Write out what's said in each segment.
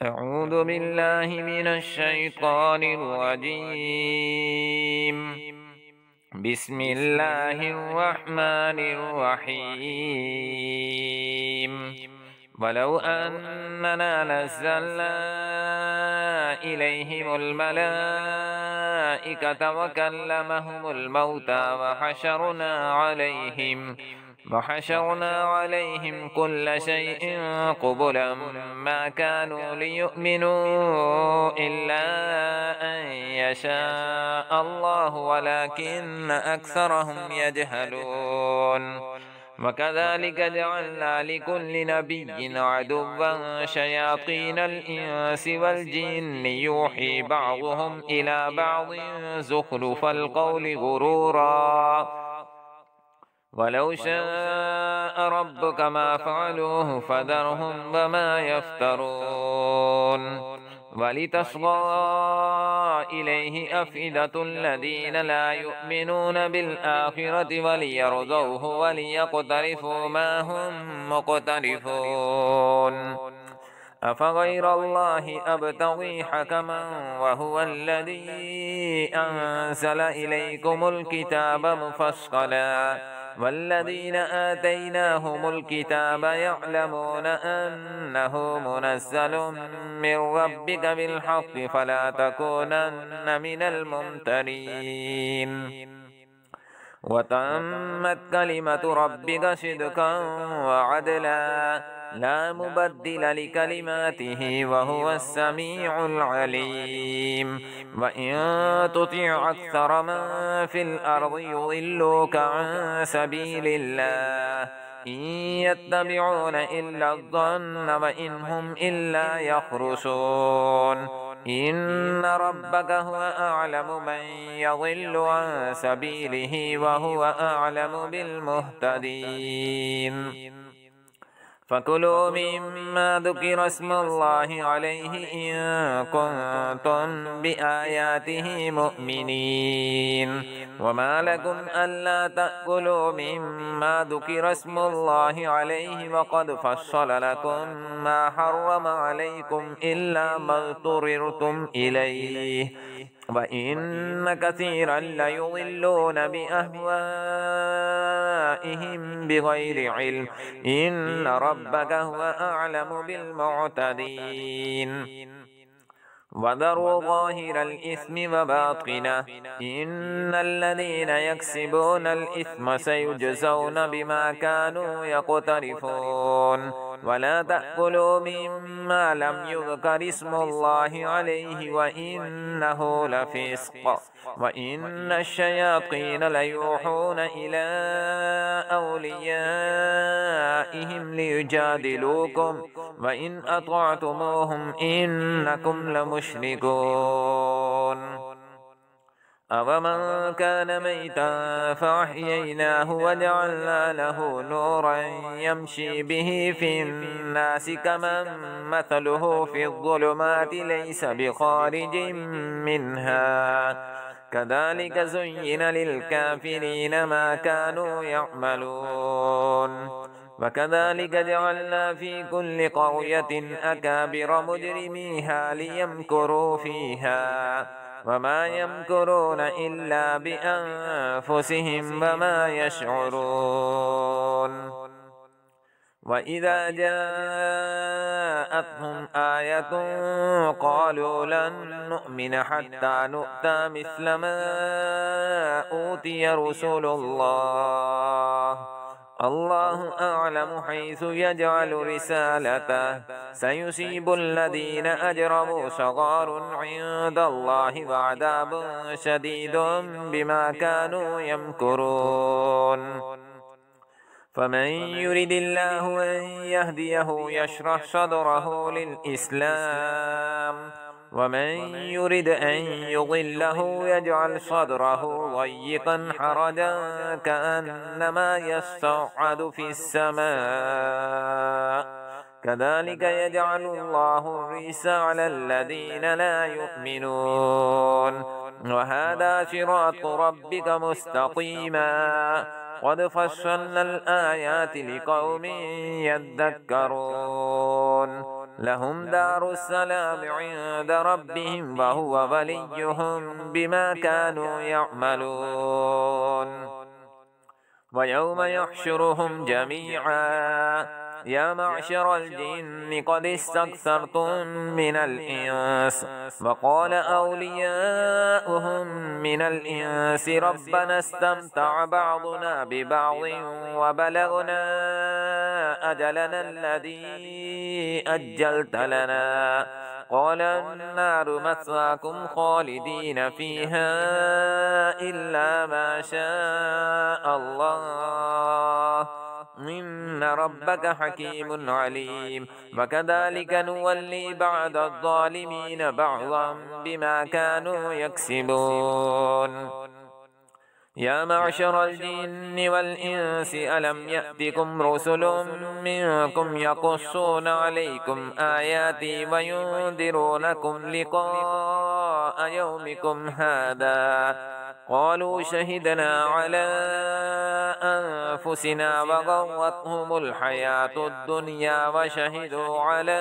أعوذ بالله من الشيطان الرجيم. بسم الله الرحمن الرحيم. ولو أننا نزلنا إليهم الملائكة وكلمهم الموتى وحشرنا عليهم كل شيء قبلا ما كانوا ليؤمنوا إلا أن يشاء الله ولكن أكثرهم يجهلون. وكذلك جعلنا لكل نبي عدوا شياطين الإنس والجن يوحي بعضهم إلى بعض زخرف القول غرورا ولو شاء ربك ما فعلوه فذرهم وما يفترون. ولتصغى إليه أفئدة الذين لا يؤمنون بالآخرة وليرضوه وليقترفوا ما هم مقترفون. أفغير الله أبتغي حكما وهو الذي أنزل إليكم الكتاب مفصلا والذين آتيناهم الكتاب يعلمون أنه منزل من ربك بالحق فلا تكونن من الممترين. وتمت كلمة ربك صدقا وعدلا لا مبدل لكلماته وهو السميع العليم. وإن تطع أكثر من في الأرض يضلوك عن سبيل الله إن يتبعون إلا الظن وإن هم إلا يخرصون. إن ربك هو أعلم من يضل عن سبيله وهو أعلم بالمهتدين. فكلوا مما ذكر اسم الله عليه إن كنتم بآياته مؤمنين. وما لكم ألا تأكلوا مما ذكر اسم الله عليه وقد فصل لكم ما حرم عليكم إلا ما اضطررتم إليه وإن كثيرا ليضلون بأهوائهم بغير علم إن ربك هو أعلم بالمعتدين. وذروا ظاهر الإثم وباطنه إن الذين يكسبون الإثم سيجزون بما كانوا يقترفون. ولا تأكلوا مما لم يذكر اسم الله عليه وإنه لفسق وإن الشياطين ليوحون إلى أوليائهم ليجادلوكم وإن أطعتموهم إنكم لمشركون. أَوَمَنْ كَانَ مَيْتًا فَأَحْيَيْنَاهُ وَجَعَلْنَا لَهُ نُورًا يَمْشِي بِهِ فِي النَّاسِ كَمَنْ مَثَلُهُ فِي الظُّلُمَاتِ لَيْسَ بِخَارِجٍ مِنْهَا كَذَلِكَ زُيِّنَ لِلْكَافِرِينَ مَا كَانُوا يَعْمَلُونَ. وكذلك جعلنا في كل قرية أكابر مجرميها ليمكروا فيها وما يمكرون إلا بأنفسهم وما يشعرون. وإذا جاءتهم آية قالوا لن نؤمن حتى نؤتى مثل ما أوتي رسل الله الله أعلم حيث يجعل رسالته سيصيب الذين أجرموا صغار عند الله وعذاب شديد بما كانوا يمكرون. فمن يرد الله أن يهديه يشرح صدره للإسلام ومن يرد أن يضله يجعل صدره ضيقا حرجا كأنما يصعد في السماء كذلك يجعل الله الرجس على الذين لا يؤمنون. وهذا صراط ربك مستقيما قد فصلنا الآيات لقوم يذكرون. لهم دار السلام عند ربهم وهو وليهم بما كانوا يعملون ويوم يحشرهم جميعا يا معشر الجن قد استكثرتم من الإنس وقال أولياؤهم من الإنس ربنا استمتع بعضنا ببعض وبلغنا أجلنا الذي أجلت لنا قال النار مثواكم خالدين فيها إلا ما شاء الله إن ربك حكيم عليم وكذلك نولي بعض الظالمين بعضا بما كانوا يكسبون يا معشر الجن والإنس ألم يأتكم رسل منكم يقصون عليكم آياتي وينذرونكم لقاء يومكم هذا قالوا شهدنا على أنفسنا وغرتهم الحياة الدنيا وشهدوا على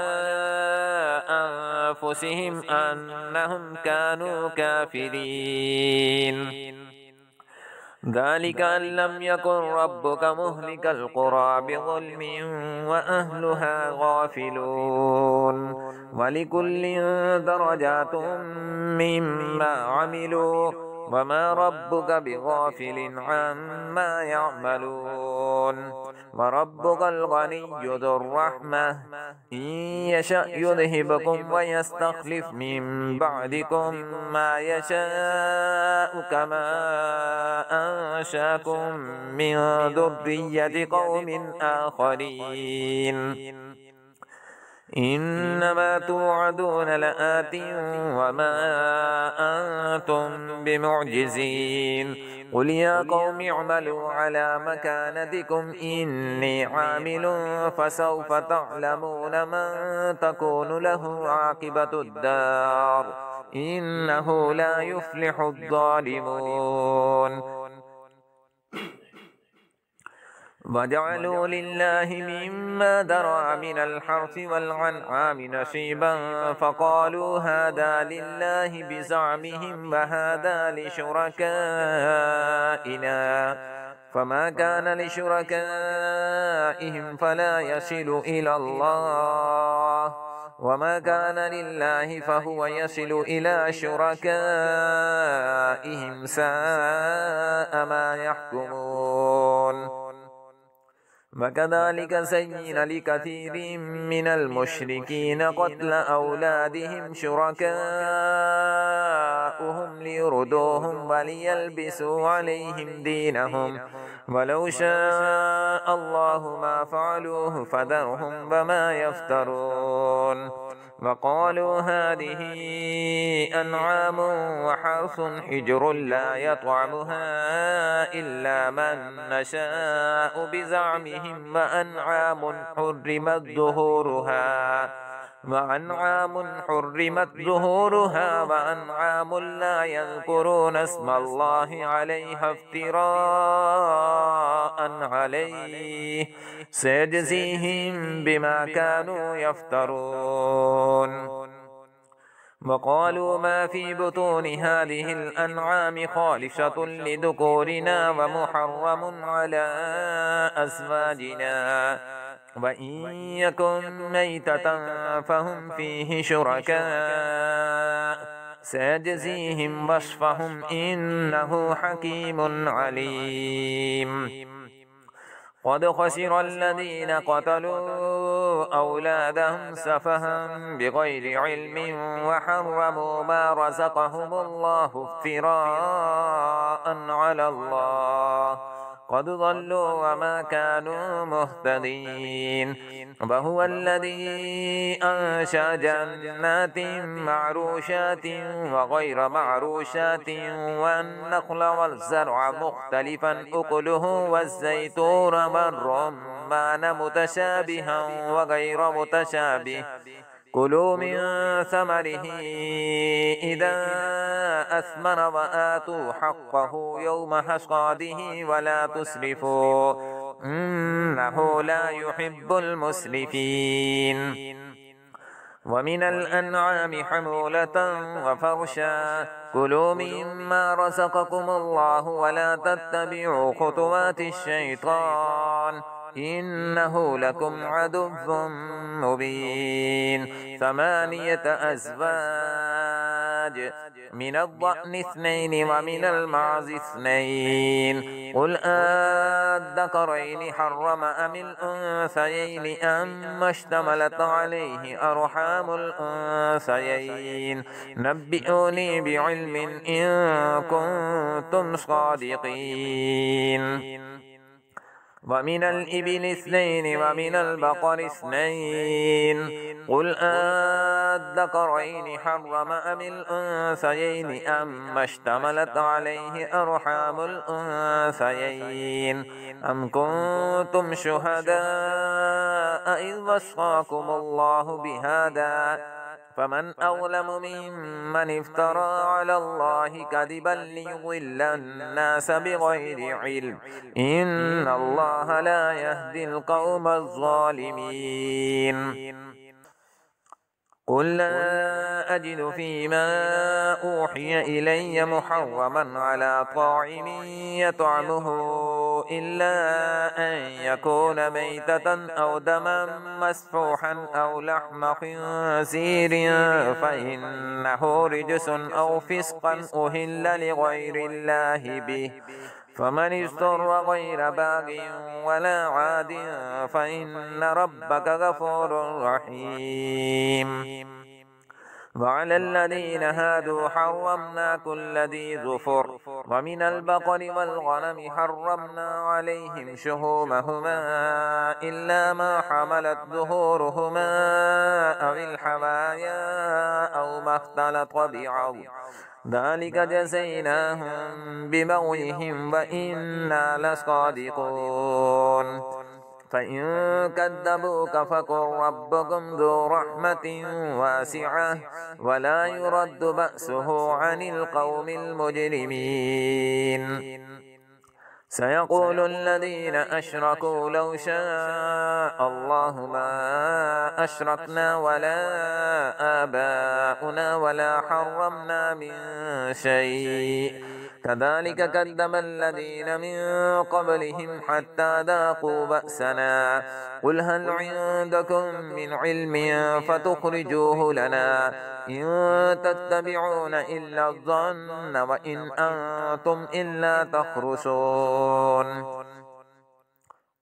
أنفسهم أنهم كانوا كافرين ذلك أن لم يكن ربك مهلك القرى بظلم وأهلها غافلون ولكل درجات مما عملوا وما ربك بغافل عما يعملون وربك الغني ذو الرحمة إن يشأ يذهبكم ويستخلف من بعدكم ما يشاء كما أنشاكم من ذرية قوم آخرين إنما توعدون لآت وما أنتم بمعجزين قل يا قوم اعملوا على مكانتكم إني عامل فسوف تعلمون من تكون له عاقبة الدار إنه لا يفلح الظالمون وجعلوا لله مما ذرأ من الحرث والأنعام نصيبا فقالوا هذا لله بزعمهم وهذا لشركائنا فما كان لشركائهم فلا يصل إلى الله وما كان لله فهو يصل إلى شركائهم ساء ما يحكمون وكذلك زين لكثير من المشركين قتل أولادهم شركاؤهم ليردوهم وليلبسوا عليهم دينهم ولو شاء الله ما فعلوه فذرهم وما يفترون وقالوا هذه أنعام وحرث حجر لا يطعمها إلا من نشاء بزعمهم وأنعام حرمت ظهورها وأنعام لا يذكرون اسم الله عليها افتراء عليه سيجزيهم بما كانوا يفترون وقالوا ما في بطون هذه الأنعام خالصة لذكورنا ومحرم على أزواجنا وإن يكن ميتة فهم فيه شركاء سيجزيهم وصفهم إنه حكيم عليم قد خسر الذين قتلوا أولادهم سفها بغير علم وحرموا ما رزقهم الله افتراء على الله قد ضلوا وما كانوا مهتدين وهو الذي أنشأ جنات معروشات وغير معروشات والنخل والزرع مختلفا أكله والزيتون والرمان متشابها وغير متشابه كلوا من ثمره إذا أثمر وآتوا حقه يوم حصاده ولا تسرفوا إنه لا يحب المسرفين ومن الأنعام حمولة وفرشا كلوا مما رزقكم الله ولا تتبعوا خطوات الشيطان إنه لكم عدو مبين 8 أزواج من الضأن 2 ومن المعز 2 قل الذكرين حرم أم الأنثيين أم اشتملت عليه أرحام الأنثيين نبئوني بعلم إن كنتم صادقين ومن الإبل 2 ومن البقر 2 قل الذكرين حرم أم الأنثيين أم اشتملت عليه أرحام الأنثيين أم كنتم شهداء إذ وصاكم الله بهذا فمن أظلم ممن افترى على الله كذبا ليضل الناس بغير علم إن الله لا يهدي القوم الظالمين قل لا أجد فيما أوحي إلي محرما على طاعم يطعمه إلا أن يكون ميتة أو دما مسفوحا أو لحم خنزير فإنه رجس أو فسقا أهل لغير الله به فمن اضطر غير باغ ولا عاد فإن ربك غفور رحيم وعلى الذين هادوا حرمنا كل ذي ظفر ومن البقر والغنم حرمنا عليهم شهومهما إلا ما حملت ظهورهما أو الحوايا أو ما اختلط بعظم ذلك جزيناهم ببغيهم وإنا لصادقون فإن كذبوك فقل ربكم ذو رحمة واسعة ولا يرد بأسه عن القوم المجرمين سيقول الذين أشركوا لو شاء الله ما أشركنا ولا آباؤنا ولا حرمنا من شيء كذلك كذب الذين من قبلهم حتى ذاقوا بأسنا قل هل عندكم من علم فتخرجوه لنا إن تتبعون إلا الظن وإن أنتم إلا تخرصون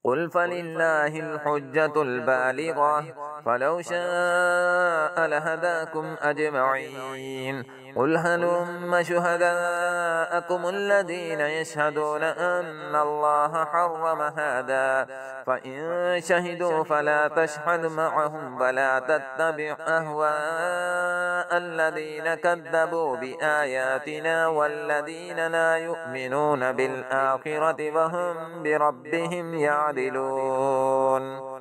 قل فلله الحجة البالغة فلو شاء لهداكم أجمعين قل هلم شهداءكم الذين يشهدون أن الله حرم هذا فإن شهدوا فلا تشهد معهم ولا تتبع أهواء الذين كذبوا بآياتنا والذين لا يؤمنون بالآخرة وهم بربهم يعدلون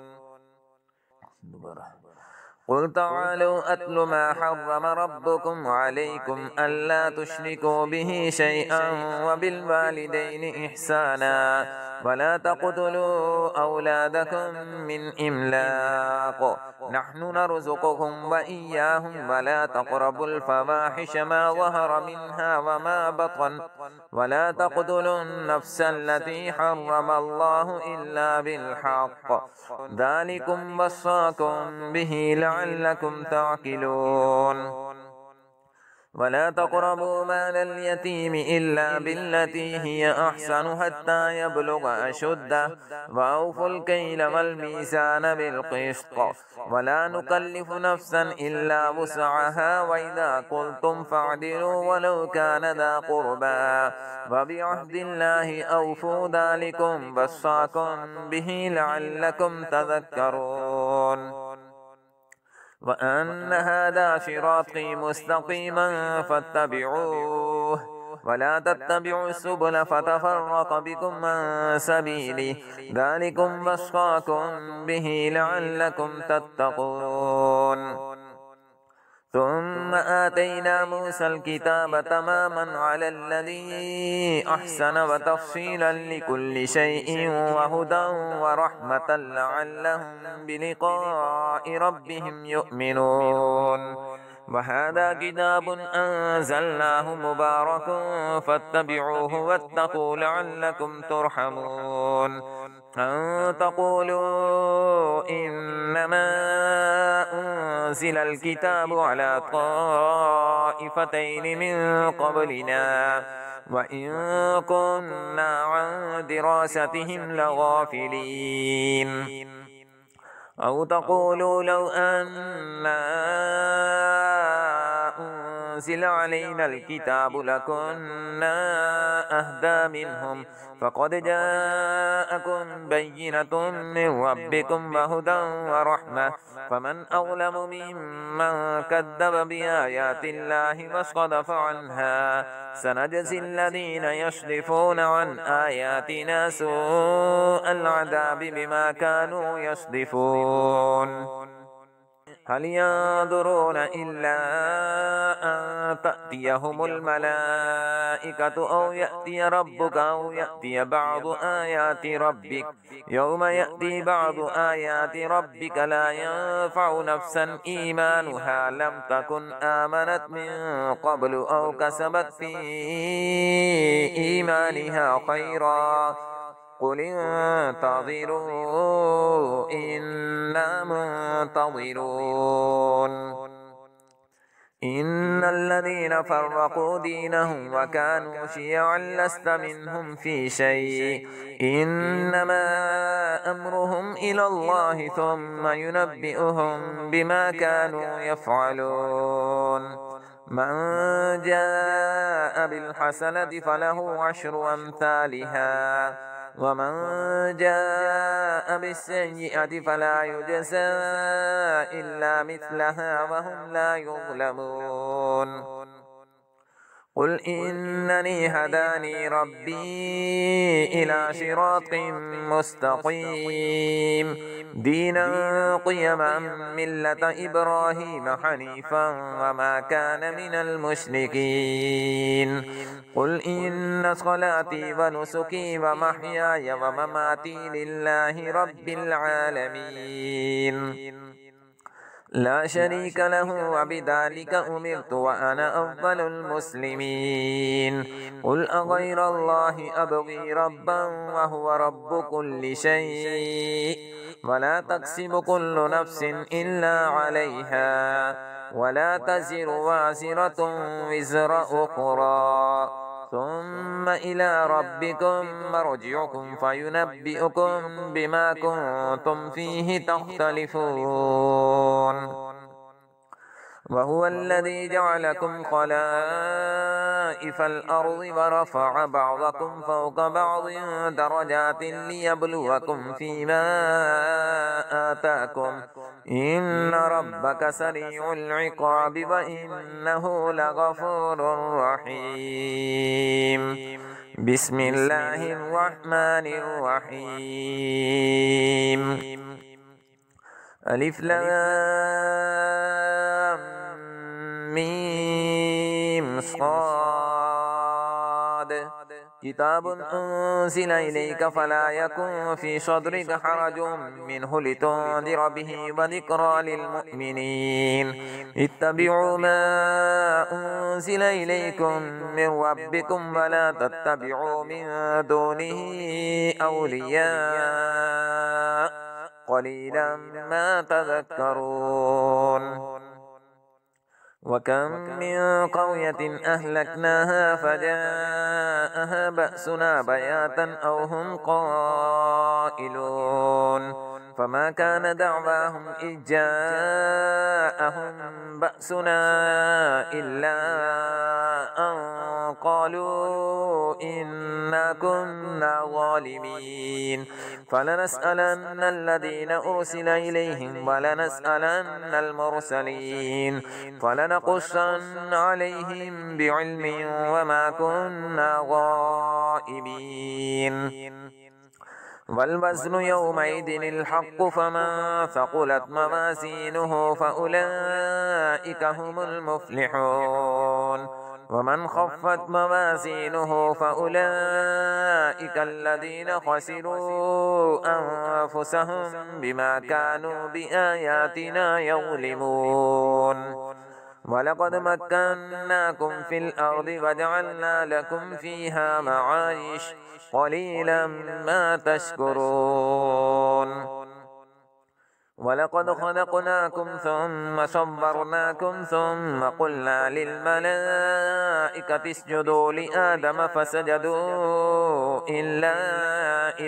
قل تعالوا أتل ما حرم ربكم عليكم ألا تشركوا به شيئا وبالوالدين إحسانا ولا تقتلوا أولادكم من إملاق نحن نرزقكم وإياهم ولا تقربوا الفواحش ما ظهر منها وما بطن ولا تقتلوا النفس التي حرم الله إلا بالحق ذلكم وصاكم به لعلكم تعقلون ولا تقربوا مال اليتيم إلا بالتي هي أحسن حتى يبلغ أشده وأوفوا الكيل والميزان بالقسط ولا نكلف نفسا إلا وسعها وإذا قلتم فاعدلوا ولو كان ذا قربى وبعهد الله أوفوا ذلكم وصاكم به لعلكم تذكرون وأن هذا صراطي مستقيما فاتبعوه ولا تتبعوا السبل فتفرق بكم عن سبيله ذلكم وصاكم به لعلكم تتقون ثم ثم آتينا موسى الكتاب تماما على الذي أحسن وتفصيلا لكل شيء وهدى ورحمة لعلهم بلقاء ربهم يؤمنون. وهذا كتاب أنزلناه مبارك فاتبعوه واتقوا لعلكم ترحمون. أن تقولوا إنما أنزل الكتاب على طائفتين من قبلنا وإن كنا عن دراستهم لغافلين. أو تقولوا لو أنا أنزل علينا الكتاب لكنا أهدى منهم فقد جاءكم بينة من ربكم وهدى ورحمة فمن أظلم ممن كذب بآيات الله وصدف عنها سنجزي الذين يصدفون عن آياتنا سوء العذاب بما كانوا يصدفون. هل ينظرون إلا أن تأتيهم الملائكة أو يأتي ربك أو يأتي بعض آيات ربك يوم يأتي بعض آيات ربك لا ينفع نفسا إيمانها لم تكن آمنت من قبل أو كسبت في إيمانها خيرا قل انتظروا إنا منتظرون. إن الذين فرقوا دينهم وكانوا شيعا لست منهم في شيء إنما أمرهم إلى الله ثم ينبئهم بما كانوا يفعلون. من جاء بالحسنة فله عشر أمثالها ومن جاء بالسيئة فلا يجزى إلا مثلها وهم لا يظلمون. قل إنني هداني ربي إلى صراط مستقيم دينا قيما ملة إبراهيم حنيفا وما كان من المشركين. قل إن صلاتي ونسكي ومحياي ومماتي لله رب العالمين لا شريك له وبذلك أمرت وأنا أفضل المسلمين. قل أغير الله أبغي ربا وهو رب كل شيء ولا تكسب كل نفس إلا عليها ولا تزر وازرة وزر أخرى ثم إلى ربكم مرجعكم فينبئكم بما كنتم فيه تختلفون. وهو الذي جعلكم خلائف الأرض ورفع بعضكم فوق بعض درجات ليبلوكم فيما آتاكم إن ربك سريع العقاب وإنه لغفور رحيم. بسم الله الرحمن الرحيم. ألف لام ميم صاد كتاب أنزل إليك فلا يكن في صدرك حرج منه لتنذر به وذكرى للمؤمنين. اتبعوا ما أنزل إليكم من ربكم ولا تتبعوا من دونه أولياء قليلا ما تذكرون. وكم من قرية أهلكناها فجاءها بأسنا بياتا أو هم قائلون فما كان دعواهم إذ جاءهم بأسنا إلا أن قالوا إنا كنا ظالمين. فلنسألن الذين أرسل إليهم ولنسألن المرسلين فلنقصن عليهم بعلم وما كنا غائبين. والوزن يومئذ الحق فمن ثقلت موازينه فأولئك هم المفلحون ومن خفت موازينه فأولئك الذين خسروا أنفسهم بما كانوا بآياتنا يظلمون ولقد مكناكم في الأرض وجعلنا لكم فيها معايش قليلا ما تشكرون ولقد خلقناكم ثم صورناكم ثم قلنا للملائكة اسجدوا لآدم فسجدوا إلا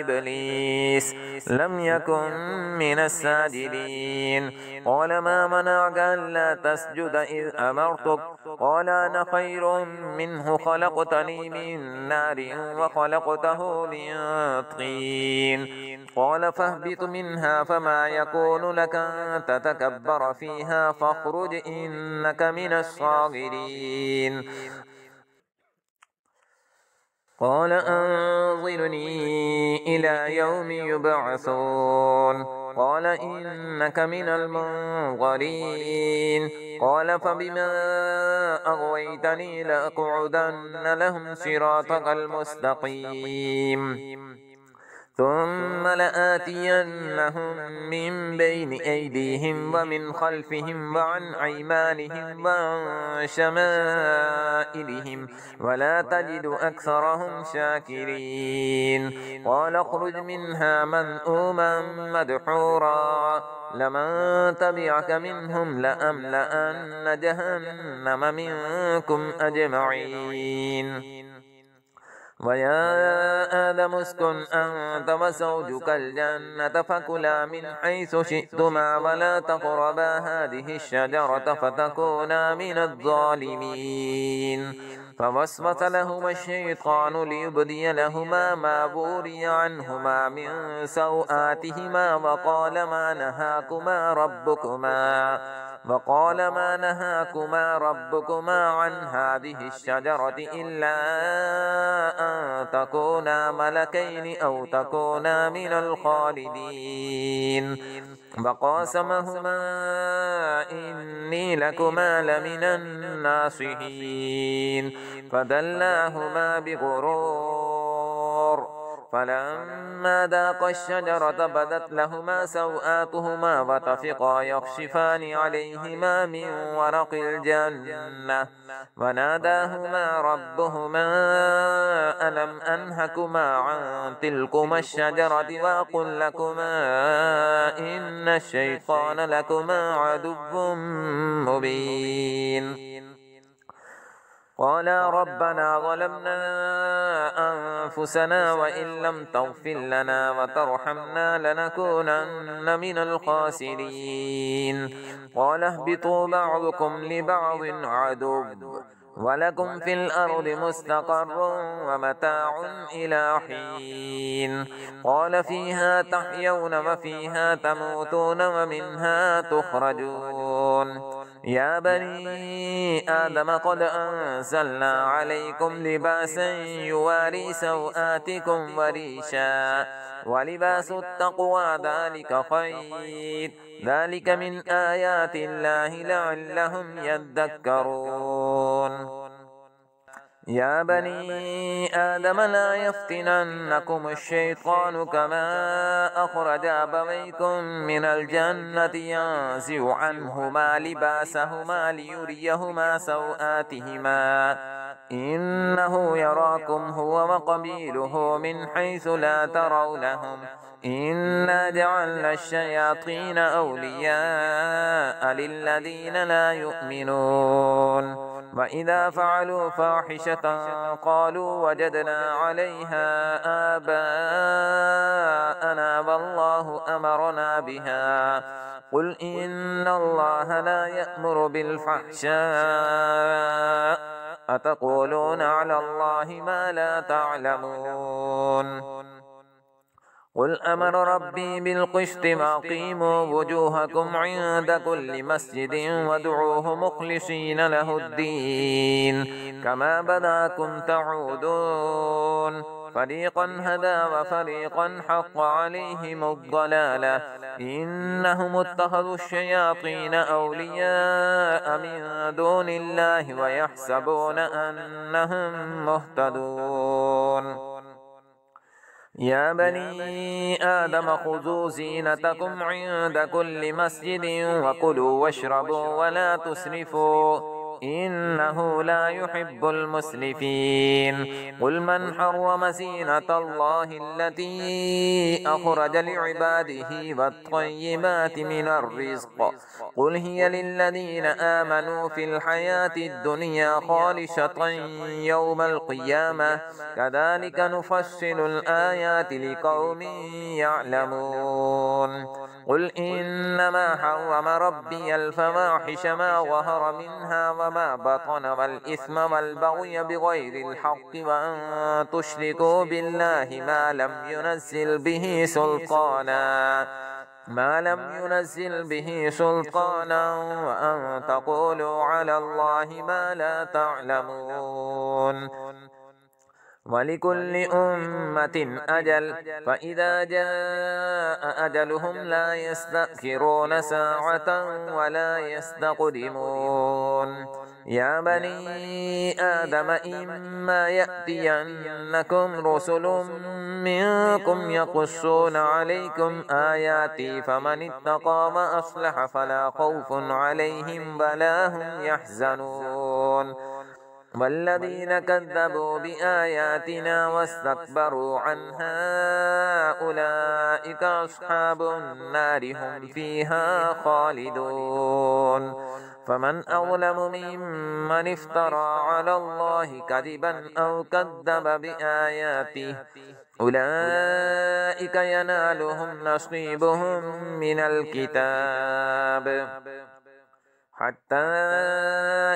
إبليس لم يكن من الساجدين قال ما منعك ألا تسجد إذ أمرتك قال أنا خير منه خلقتني من نار وخلقته من طين قال فاهبط منها فما يكون لك أن تتكبر فيها فاخرج إنك من الصاغرين قال أنظرني إلى يوم يبعثون قال إنك من المنظرين قال فبما أغويتني لأقعدن لهم صراطك المستقيم ثم لآتينهم من بين أيديهم ومن خلفهم وعن أيمانهم وعن شمائلهم ولا تجد أكثرهم شاكرين قال اخرج منها مذءوما مدحورا لمن تبعك منهم لأملأن جهنم منكم أجمعين ويا آدم اسكن أنت وزوجك الجنة فكلا من حيث شئتما ولا تقربا هذه الشجرة فتكونا من الظالمين فوسوس لهما الشيطان ليبدي لهما ما بوري عنهما من سوآتهما وقال ما نهاكما ربكما عن هذه الشجرة إلا أن تكونا ملكين أو تكونا من الخالدين وقاسمهما إني لكما لمن الناصحين فدلاهما بغرور فلما ذاقا الشجرة بدت لهما سوآتهما وطفقا يخصفان عليهما من ورق الجنة وناداهما ربهما ألم أنهكما عن تلكما الشجرة وأقل لكما إن الشيطان لكما عدو مبين قالا ربنا ظلمنا أنفسنا وإن لم تغفر لنا وترحمنا لنكونن من الخاسرين قال اهبطوا بعضكم لبعض عدو ولكم في الأرض مستقر ومتاع إلى حين قال فيها تحيون وفيها تموتون ومنها تخرجون يا بني آدم قد أنزلنا عليكم لباسا يواري سوآتكم وريشا ولباس التقوى ذلك خير ذلك من آيات الله لعلهم يذكرون يا بني آدم لا يفتننكم الشيطان كما أخرج أبويكم من الجنة ينزع عنهما لباسهما ليريهما سوآتهما إنه يراكم هو وقبيله من حيث لا ترونهم إنا جعلنا الشياطين أولياء للذين لا يؤمنون وإذا فعلوا فاحشة قالوا وجدنا عليها آباءنا والله أمرنا بها قل إن الله لا يأمر بالفحشاء أتقولون على الله ما لا تعلمون قل أمر ربي بالقسط وأقيموا وجوهكم عند كل مسجد وادعوه مخلصين له الدين كما بداكم تعودون فريقا هدى وفريقا حق عليهم الضلالة إنهم اتخذوا الشياطين أولياء من دون الله ويحسبون أنهم مهتدون يا بني آدم خذوا زينتكم عند كل مسجد وكلوا واشربوا ولا تسرفوا إنه لا يحب المسرفين قل من حرم زينة الله التي أخرج لعباده والطيبات من الرزق قل هي للذين آمنوا في الحياة الدنيا خالصة يوم القيامة كذلك نفصل الآيات لقوم يعلمون قل إنما حرم ربي الفواحش ما ظهر منها وما بطن والإثم والبغي بغير الحق وأن تشركوا بالله ما لم ينزل به سلطانا وأن تقولوا على الله ما لا تعلمون ولكل أمة أجل فإذا جاء أجلهم لا يستأخرون ساعة ولا يستقدمون يا بني آدم إما يأتينكم رسل منكم يقصون عليكم آياتي فمن اتقى وأصلح فلا خوف عليهم ولا هم يحزنون والذين كذبوا بآياتنا واستكبروا عنها أولئك أصحاب النار هم فيها خالدون فمن أظلم ممن افترى على الله كذبا أو كذب بآياته أولئك ينالهم نصيبهم من الكتاب حتى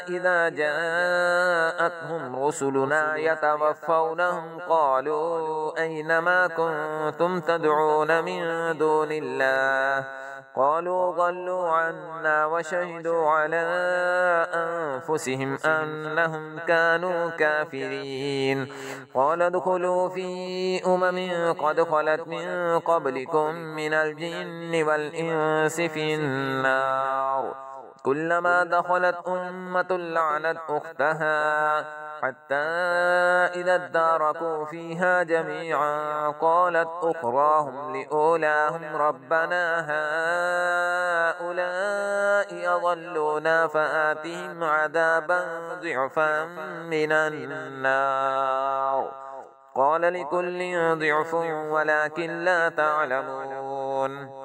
إذا جاءتهم رسلنا يتوفونهم قالوا أين ما كنتم تدعون من دون الله قالوا ضلوا عنا وشهدوا على أنفسهم أنهم كانوا كافرين قال ادخلوا في قد خلت من قبلكم من الجن والإنس في النار كلما دخلت أمة لعنت أختها حتى إذا اداركوا فيها جميعا قالت أخراهم لأولاهم ربنا هؤلاء أضلونا فآتهم عذابا ضعفا من النار قال لكل ضعف ولكن لا تعلمون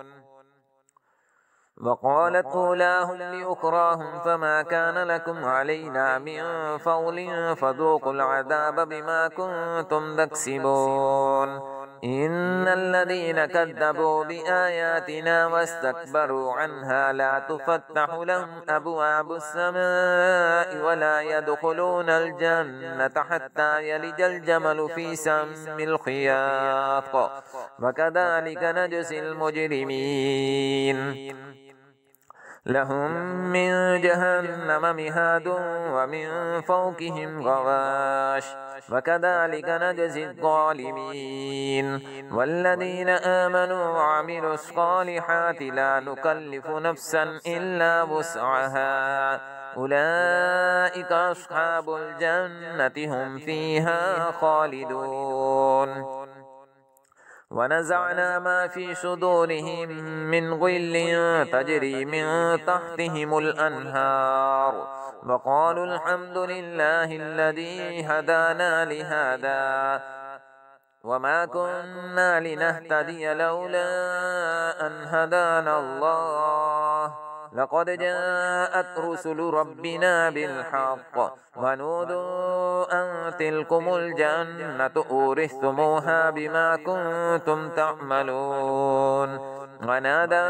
وقالت أولاهم لأخراهم فما كان لكم علينا من فضل فذوقوا العذاب بما كنتم تكسبون إن الذين كذبوا بآياتنا واستكبروا عنها لا تفتح لهم أبواب السماء ولا يدخلون الجنة حتى يلج الجمل في سم الخياط وكذلك نجزي المجرمين لهم من جهنم مهاد ومن فوقهم غواش وكذلك نجزي الظالمين والذين آمنوا وعملوا الصالحات لا نكلف نفسا إلا وسعها أولئك أصحاب الجنة هم فيها خالدون ونزعنا ما في صدورهم من غل تجري من تحتهم الأنهار وقالوا الحمد لله الذي هدانا لهذا وما كنا لنهتدي لولا أن هدانا الله لقد جاءت رسل ربنا بالحق ونودوا أن تلكم الجنة أورثتموها بما كنتم تعملون ونادى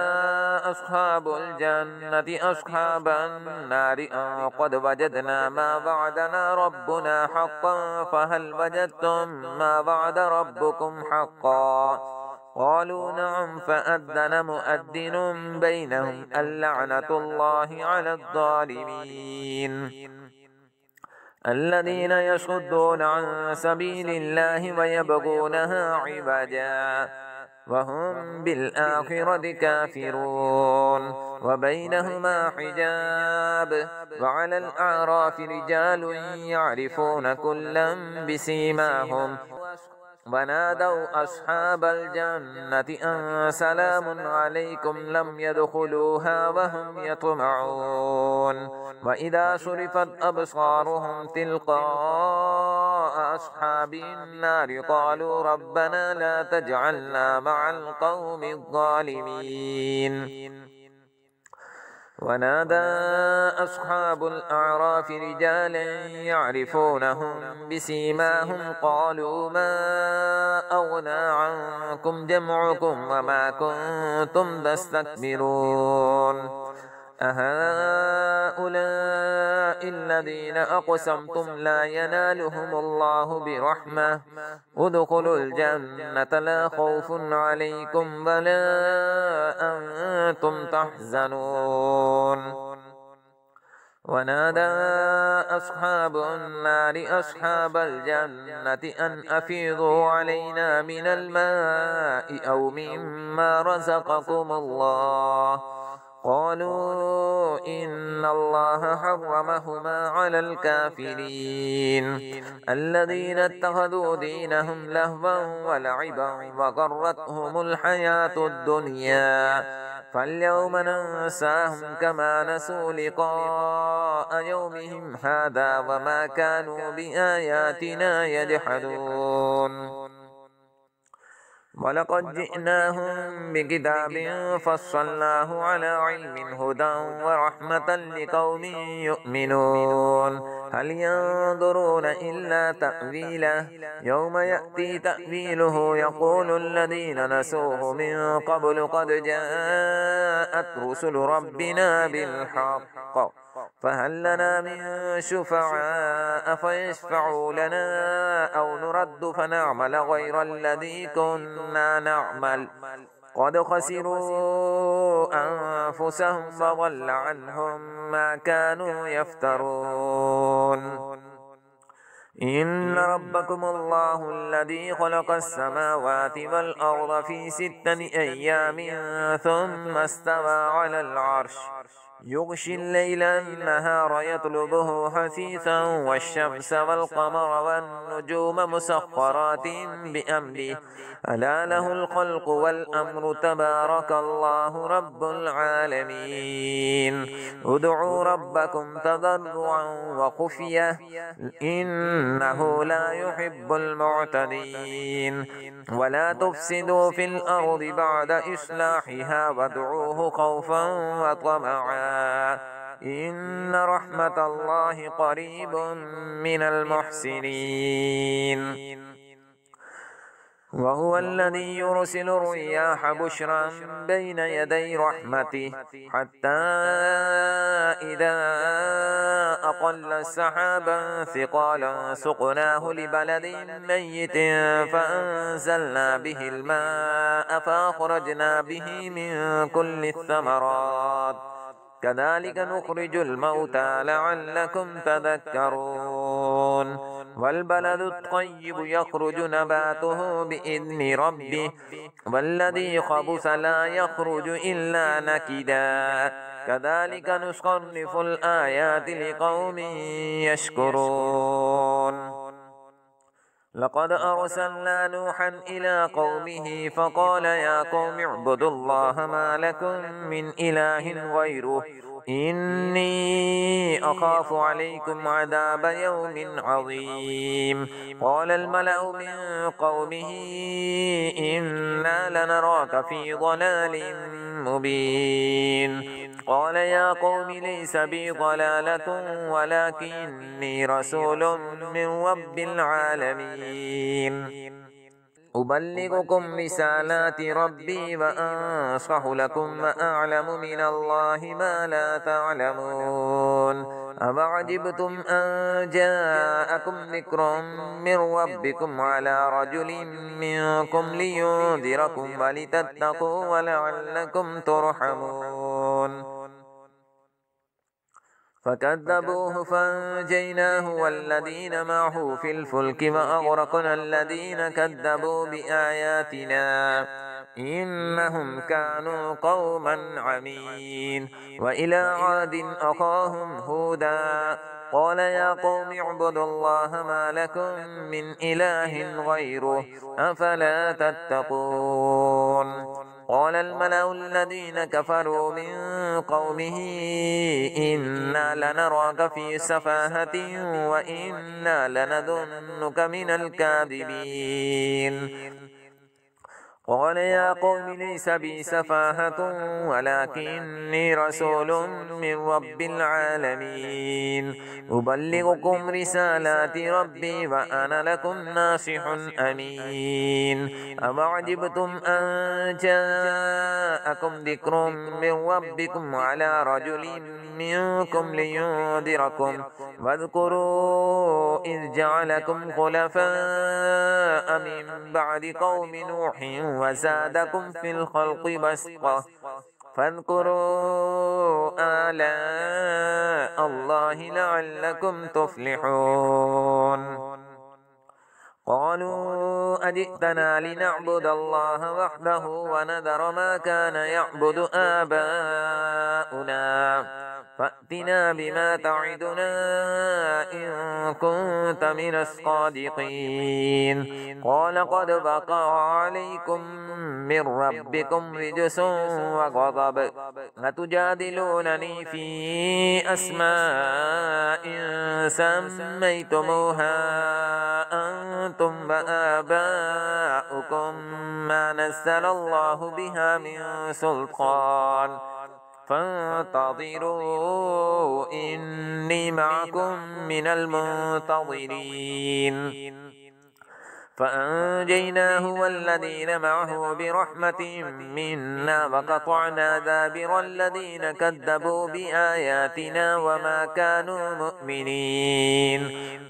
أصحاب الجنة أصحاب النار أن قد وجدنا ما وعدنا ربنا حقا فهل وجدتم ما وعد ربكم حقا قالوا نعم فأذن مؤذن بينهم اللعنة الله على الظالمين الذين يصدون عن سبيل الله ويبغونها عوجا وهم بالآخرة كافرون وبينهما حجاب وعلى الأعراف رجال يعرفون كلا بسيماهم ونادوا أصحاب الجنة أن سلام عليكم لم يدخلوها وهم يطمعون وإذا صرفت أبصارهم تلقاء أصحاب النار قالوا ربنا لا تجعلنا مع القوم الظالمين ونادى أصحاب الأعراف رجالا يعرفونهم بسيماهم قالوا ما أغنى عنكم جمعكم وما كنتم تستكبرون أهؤلاء الذين أقسمتم لا ينالهم الله برحمة ادخلوا الجنة لا خوف عليكم ولا أنتم تحزنون ونادى أصحاب النار أصحاب الجنة أن أفيضوا علينا من الماء أو مما رزقكم الله قالوا إن الله حرمهما على الكافرين الذين اتخذوا دينهم لهوا ولعبا وغرتهم الحياة الدنيا فاليوم ننساهم كما نسوا لقاء يومهم هذا وما كانوا بآياتنا يجحدون ولقد جئناهم بكتاب فصلناه على علم هدى ورحمة لقوم يؤمنون هل ينظرون إلا تأويله يوم يأتي تأويله يقول الذين نسوه من قبل قد جاءت رسل ربنا بالحق فهل لنا من شفعاء فيشفعوا لنا أو نرد فنعمل غير الذي كنا نعمل قد خسروا أنفسهم وضل عنهم ما كانوا يفترون إن ربكم الله الذي خلق السماوات والأرض في 6 أيام ثم استوى على العرش يغشي الليل النهار يطلبه حثيثا والشمس والقمر والنجوم مسخرات بأمره ألا له الخلق والأمر تبارك الله رب العالمين ادعوا ربكم تضرعا وخفية إنه لا يحب المعتدين ولا تفسدوا في الأرض بعد إصلاحها وادعوه خوفا وطمعا إن رحمة الله قريب من المحسنين وهو الذي يرسل الرياح بشرا بين يدي رحمته حتى إذا أقل سحابا ثقالا سقناه لبلد ميت فأنزلنا به الماء فأخرجنا به من كل الثمرات كذلك نخرج الموتى لعلكم تذكرون والبلد الطيب يخرج نباته بإذن ربه والذي خبث لا يخرج إلا نكدا كذلك نصرف الآيات لقوم يشكرون لقد أرسلنا نوحا إلى قومه فقال يا قوم اعبدوا الله ما لكم من إله غيره إني أخاف عليكم عذاب يوم عظيم قال الملأ من قومه إنا لنراك في ضلال مبين قال يا قوم ليس بي ضلالة ولكني رسول من رب العالمين أبلغكم رسالات ربي وأنصح لكم وأعلم من الله ما لا تعلمون أفعجبتم أن جاءكم ذكر من ربكم على رجل منكم لينذركم ولتتقوا ولعلكم ترحمون فكذبوه فأنجيناه والذين معه في الفلك وأغرقنا الذين كذبوا بآياتنا إنهم كانوا قوما عمين. وإلى عاد أخاهم هودا قال يا قوم اعبدوا الله ما لكم من إله غيره أفلا تتقون. قال الملأ الذين كفروا من قومه إنا لنراك في سفاهة وإنا لنظنك من الكاذبين. قال يا قوم ليس بي سفاهة ولكني رسول من رب العالمين أبلغكم رسالات ربي وأنا لكم ناصح أمين. أما عجبتم أن جاءكم ذكر من ربكم على رجل منكم لينذركم واذكروا إذ جعلكم خلفاء من بعد قوم نوح وزادكم في الخلق بسطة فاذكروا آلاء الله لعلكم تفلحون. قالوا أجئتنا لنعبد الله وحده ونذر ما كان يعبد آباؤنا فأتنا بما تعدنا إن كنت من الصادقين. قال قد وقع عليكم من ربكم رجس وغضب أتجادلونني في أسماء سميتموها أنتم وآباؤكم ما نزل الله بها من سلطان فانتظروا إني معكم من المنتظرين. فأنجيناه والذين معه برحمة منا وقطعنا دابر الذين كذبوا بآياتنا وما كانوا مؤمنين.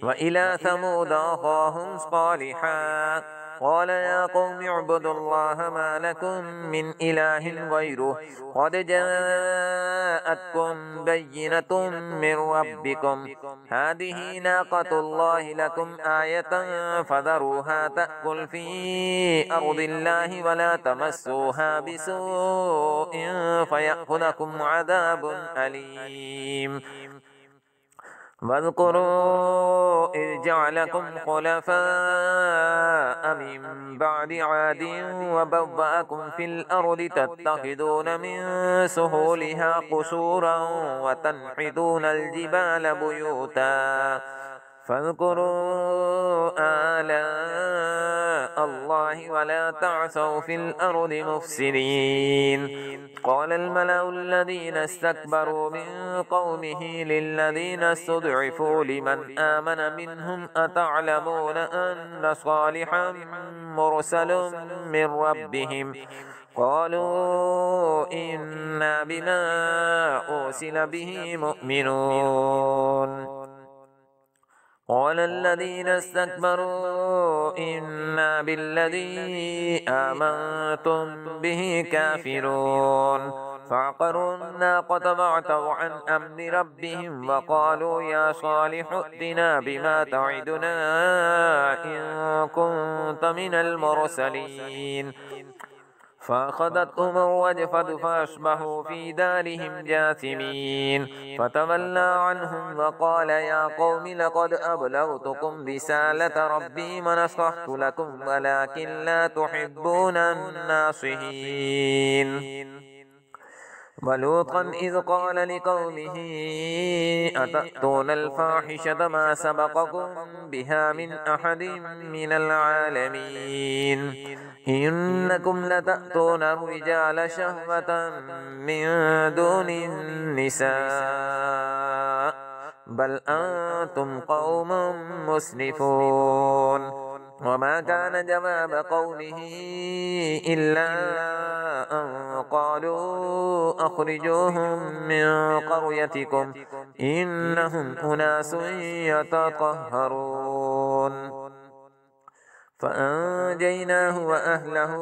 وإلى ثمود أخاهم صالحا قال يا قوم اعبدوا الله ما لكم من إله غيره قد جاءتكم بينة من ربكم هذه ناقة الله لكم آية فذروها تأكل في أرض الله ولا تمسوها بسوء فيأخذكم عذاب أليم. واذكروا إذ جعلكم خلفاء من بعد عاد وبوأكم في الأرض تتخذون من سهولها قصورا وتنحتون الجبال بيوتا فاذكروا آلاء الله ولا تعثوا في الأرض مفسدين. قال الملأ الذين استكبروا من قومه للذين استضعفوا لمن آمن منهم أتعلمون أن صالحا مرسل من ربهم قالوا إنا بما أرسل به مؤمنون. قال الذين استكبروا إنا بالذي آمنتم به كافرون فعقروا الناقة وعتوا عن أمر ربهم وقالوا يا صالح ائتنا بما تعدنا إن كنت من المرسلين. فأخذتهم الرجفة فأصبحوا في دارهم جاثمين فتولى عنهم وقال يا قوم لقد أبلغتكم رسالة ربي ونصحت لكم ولكن لا تحبون الناصحين. ولوطا إذ قال لقومه أتأتون الفاحشة ما سبقكم بها من أحد من العالمين إنكم لتأتون الرجال شهوة من دون النساء بل أنتم قوم مسرفون. وما كان جواب قومه إلا أن قالوا أخرجوهم من قريتكم إنهم أناس يتطهرون. فأنجيناه وأهله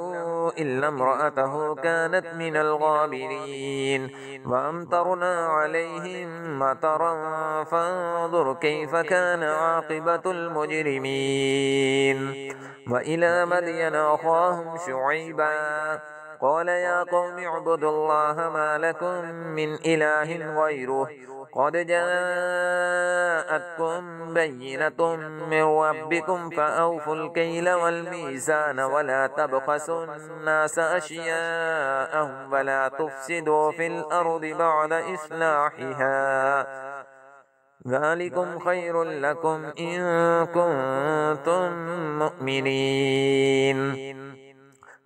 إلا امرأته كانت من الغابرين وأمطرنا عليهم مطرا فانظر كيف كان عاقبة المجرمين وإلى مدين أخاهم شعيبا قال يا قوم اعبدوا الله ما لكم من إله غيره قد جاءتكم بينة من ربكم فأوفوا الكيل والميزان ولا تبخسوا الناس أشياءهم ولا تفسدوا في الأرض بعد إصلاحها ذلكم خير لكم إن كنتم مؤمنين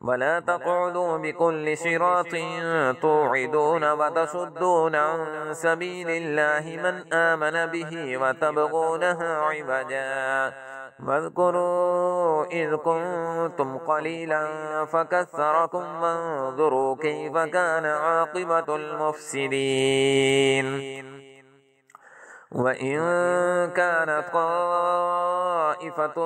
ولا تقعدوا بكل صراط توعدون وتصدون عن سبيل الله من آمن به وتبغونها عوجا واذكروا إذ كنتم قليلا فكثركم وانظروا كيف كان عاقبة المفسدين وإن كانت طائفة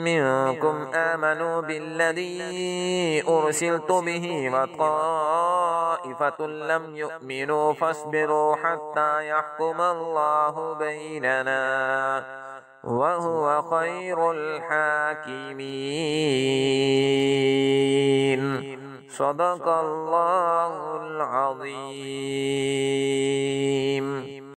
منكم آمنوا بالذي أرسلت به وطائفة لم يؤمنوا فاصبروا حتى يحكم الله بيننا وهو خير الحاكمين صدق الله العظيم.